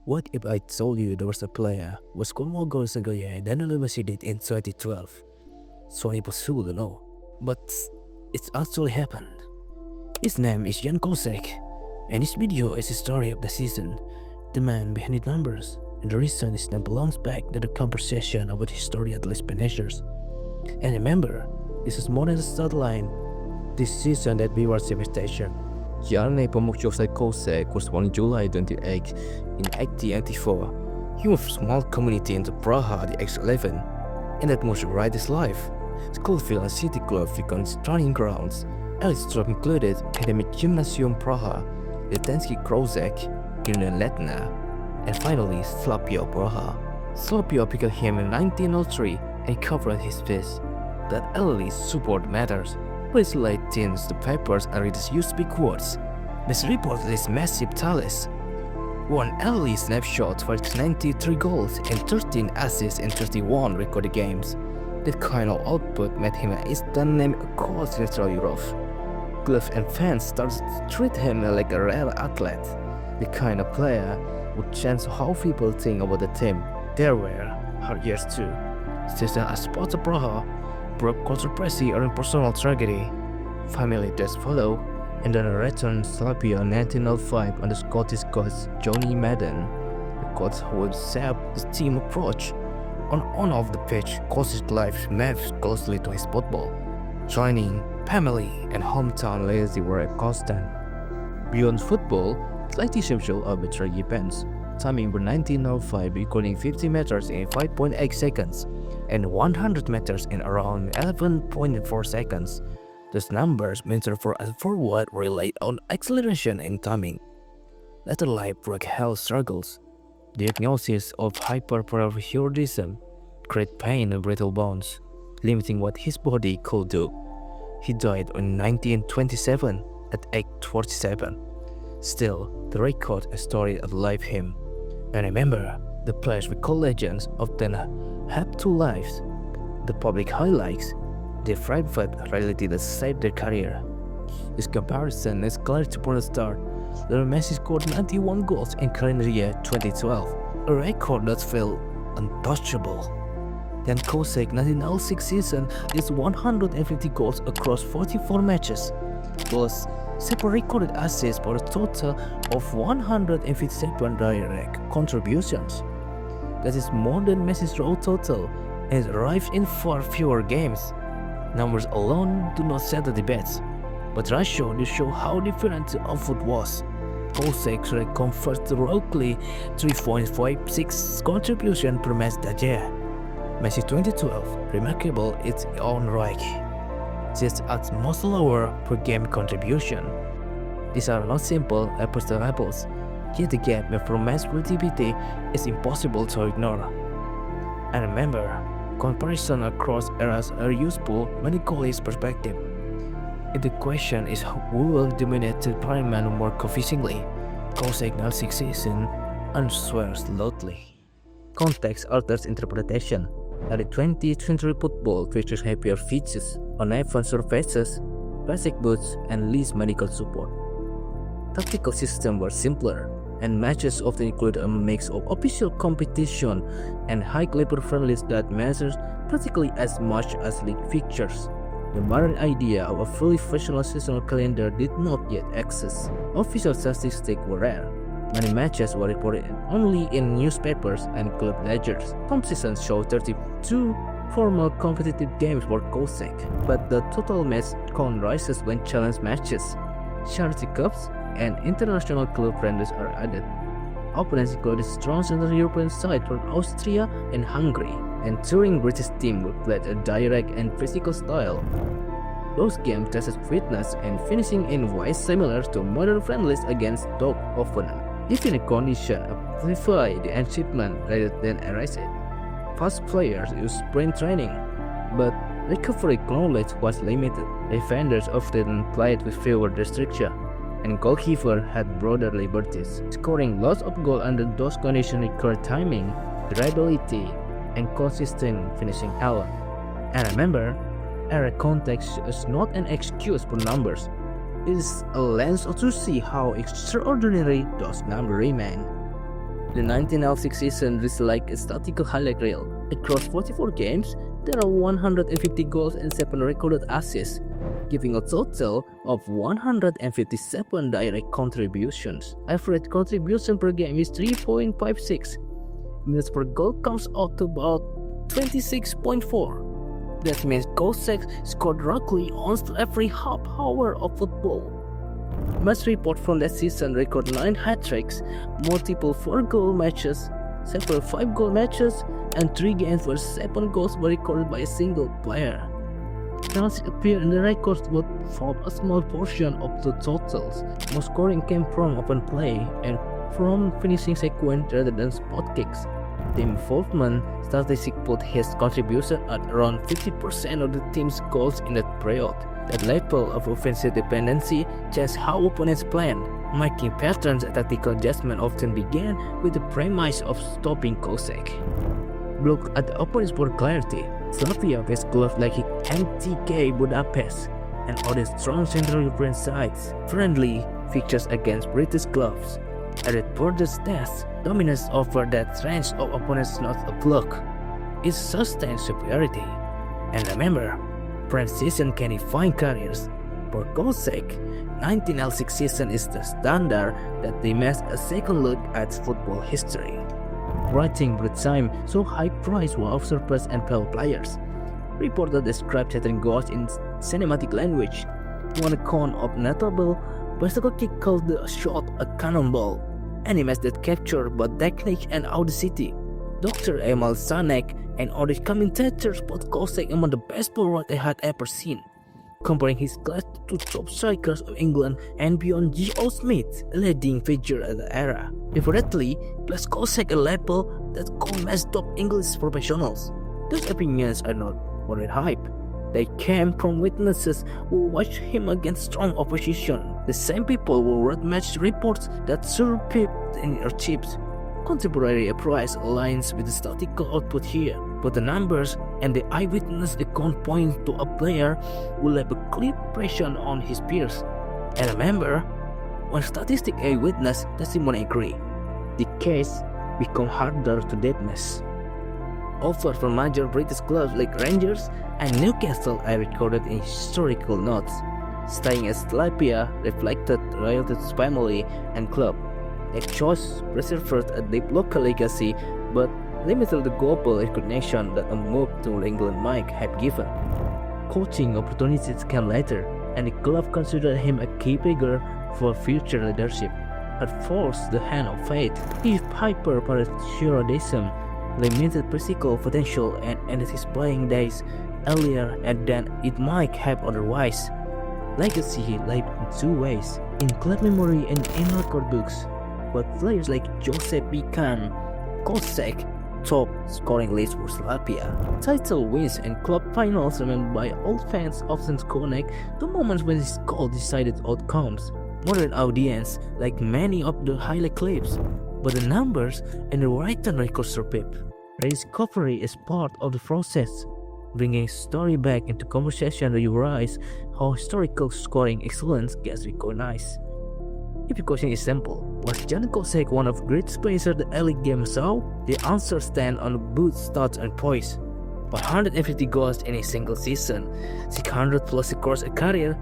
What if I told you there was a player who scored more goals a year than Messi did in 2012? So impossible, no? But it's actually happened. His name is Kosek, and this video is the story of the season, the man behind the numbers, and the reason his name belongs back to the conversation about history at least finishers. And remember, this is more than a start line. This season that we were civilization. Jarny Pomokjovsky Kosek was born in July 28 in 1884. He moved from a small community into Praha at the age 11, and that moved right his life. School field and city club became his training grounds. Elite club included Academic Gymnasium Praha, Litensky Košek, Union Letna, and finally Slavia Praha. Slavia picked him in 1903 and covered his face. That elite support matters. But his late teens, the papers and readers used big words. Messi reported his massive talents. One early snapshot for his 93 goals and 13 assists in 31 recorded games. That kind of output made him an instant name across Central Europe. Clubs and fans started to treat him like a rare athlete, the kind of player who changed how people think about the team. There were hard years too. Season as Sports of Praha broke controversy or personal tragedy. Family deaths follow, and then a return to Slavia in 1905 under Scottish coach Johnny Madden. The coach who would shape his team approach. On off the pitch, Kosek's life maps closely to his football. Training, family, and hometown legacy were a constant. Beyond football, athleticism showed arbitrary events. Timing for 1905 recording 50 meters in 5.8 seconds and 100 meters in around 11.4 seconds. Those numbers measure for a forward relate on acceleration and timing. Later life brought health struggles. Diagnosis of hyperparathyroidism, great pain and brittle bones, limiting what his body could do. He died in 1927 at age 47. Still, the record and story outlive him. And remember, the players we call legends often have two lives. The public highlights, the private reality that saved their career. This comparison is clear to the start. Messi scored 91 goals in calendar year 2012, a record that felt untouchable. Then Kosek 1906 season is 150 goals across 44 matches, plus separate recorded assists for a total of 157 direct contributions. That is more than Messi's raw total, and it arrives in far fewer games. Numbers alone do not settle the debates, but ratio do show how different the output was. Kosek converts roughly 3.56 contribution per match that year. Messi 2012, remarkable its own right, just at most lower per game contribution. These are not simple apples to apples, yet the gap from match productivity is impossible to ignore. And remember, comparison across eras are useful when it calls perspective. If the question is who will dominate the tournament more convincingly, Kosek 1906 season answers loudly. Context alters interpretation. Early 20th century football features heavier pitches, uneven surfaces, basic boots, and least medical support. Tactical systems were simpler, and matches often include a mix of official competition and high-caliber friendlies that measures practically as much as league fixtures. The modern idea of a fully functional seasonal calendar did not yet exist. Official statistics were rare. Many matches were reported only in newspapers and club ledgers. Some seasons show 32 formal competitive games for Kosek, but the total match count rises when challenge matches, charity cups, and international club friendlies are added. Opponents included strong Central European sides from Austria and Hungary, and touring British teams would play a direct and physical style. Those games tested fitness and finishing in ways similar to modern friendlies against top opponents. If in a condition, amplify the achievement rather than erase it. Fast players use sprint training, but recovery knowledge was limited. Defenders often played with fewer restrictions, and goalkeepers had broader liberties. Scoring lots of goals under those conditions required timing, durability, and consistent finishing talent. And remember, era context is not an excuse for numbers. It is a lens to see how extraordinary those numbers remain. The 1906 season is like a statistical highlight reel. Across 44 games, there are 150 goals and 7 recorded assists, giving a total of 157 direct contributions. Average contribution per game is 3.56. Minutes per goal comes out to about 26.4. That means Kosek scored roughly almost every half hour of football. Match report from that season record 9 hat-tricks, multiple 4-goal matches, several 5-goal matches, and 3 games where 7 goals were recorded by a single player. Penalties appear in the records but form a small portion of the totals. Most scoring came from open play and from finishing sequence rather than spot kicks. Team involvement statistic put his contribution at around 50% of the team's goals in that period. That level of offensive dependency changed how opponents planned, making patterns and tactical adjustment often began with the premise of stopping Kosek. Look at the opponents for clarity. Slavia faced clubs like MTK Budapest and other strong Central European sides. Friendly fixtures against British clubs added further stats. Dominance over that range of opponents not a fluke. It sustained superiority. And remember, French season can define careers. For Kosek, 1906 season is the standard that demands a second look at football history. Writing with time so high price were surpassed and fellow players. Reporter described certain goals in cinematic language. One account of notable bicycle kick called the shot a cannonball. Any match that captured both technique and audacity. Dr. Emil Sanek and other commentators put Kosek among the best forward they had ever seen, comparing his class to top strikers of England and beyond G.O. Smith, a leading figure at the era. Definitely placed Kosek a level that could match top English professionals. Those opinions are not worth hype. They came from witnesses who watched him against strong opposition. The same people who wrote match reports that survived in archives. Contemporary appraise aligns with the statistical output here, but the numbers and the eyewitness account point to a player who left a clear impression on his peers. And remember, when statistic eyewitness testimony agree, the case becomes harder to dismiss. Offers from major British clubs like Rangers and Newcastle are recorded in historical notes. Staying at Slavia reflected loyalty to family and club. A choice preserved a deep local legacy but limited the global recognition that a move to England might have given. Coaching opportunities came later, and the club considered him a key figure for future leadership. At forced the hand of fate, his hyperpatriotism, limited physical potential, and ended his playing days earlier than it might have otherwise. Legacy lay in 2 ways: in club memory and in record books. But players like Joseph Bican, Kosek, top scoring list for Slavia. Title wins and club finals remembered by old fans often connect to moments when his goal decided outcomes. Modern audience like many of the highlight clips, but the numbers and the written records survive. Rediscovery is part of the process, bringing story back into conversation to realize how historical scoring excellence gets recognized. If the question is simple, was Jan Kosek one of the great players the early game saw? The answer stands on both stats and poise. 150 goals in a single season, 600 plus across a career,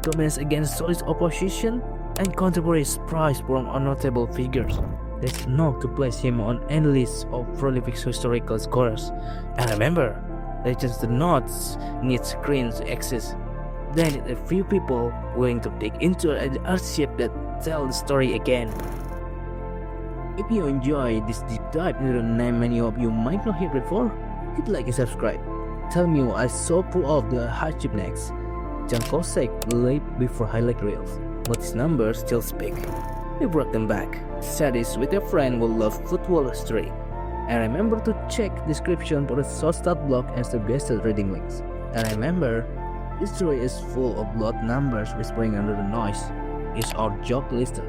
dominance against solid opposition, and contemporary prize from notable figures. There's enough to place him on any list of prolific historical scorers. And remember, legends do not need screens to exist. They need a few people willing to dig into an archive that tell the story again. If you enjoy this deep dive into the name many of you might not hear before, hit like and subscribe. Tell me what I so full of the hardship next. Jan Kosek lived before highlight reels, but his numbers still speak. We brought them back. Share this with your friend who loves football history. And remember to check description for the short start blog and suggested reading links. And remember, history is full of blood numbers whispering under the noise. It's our job to listen.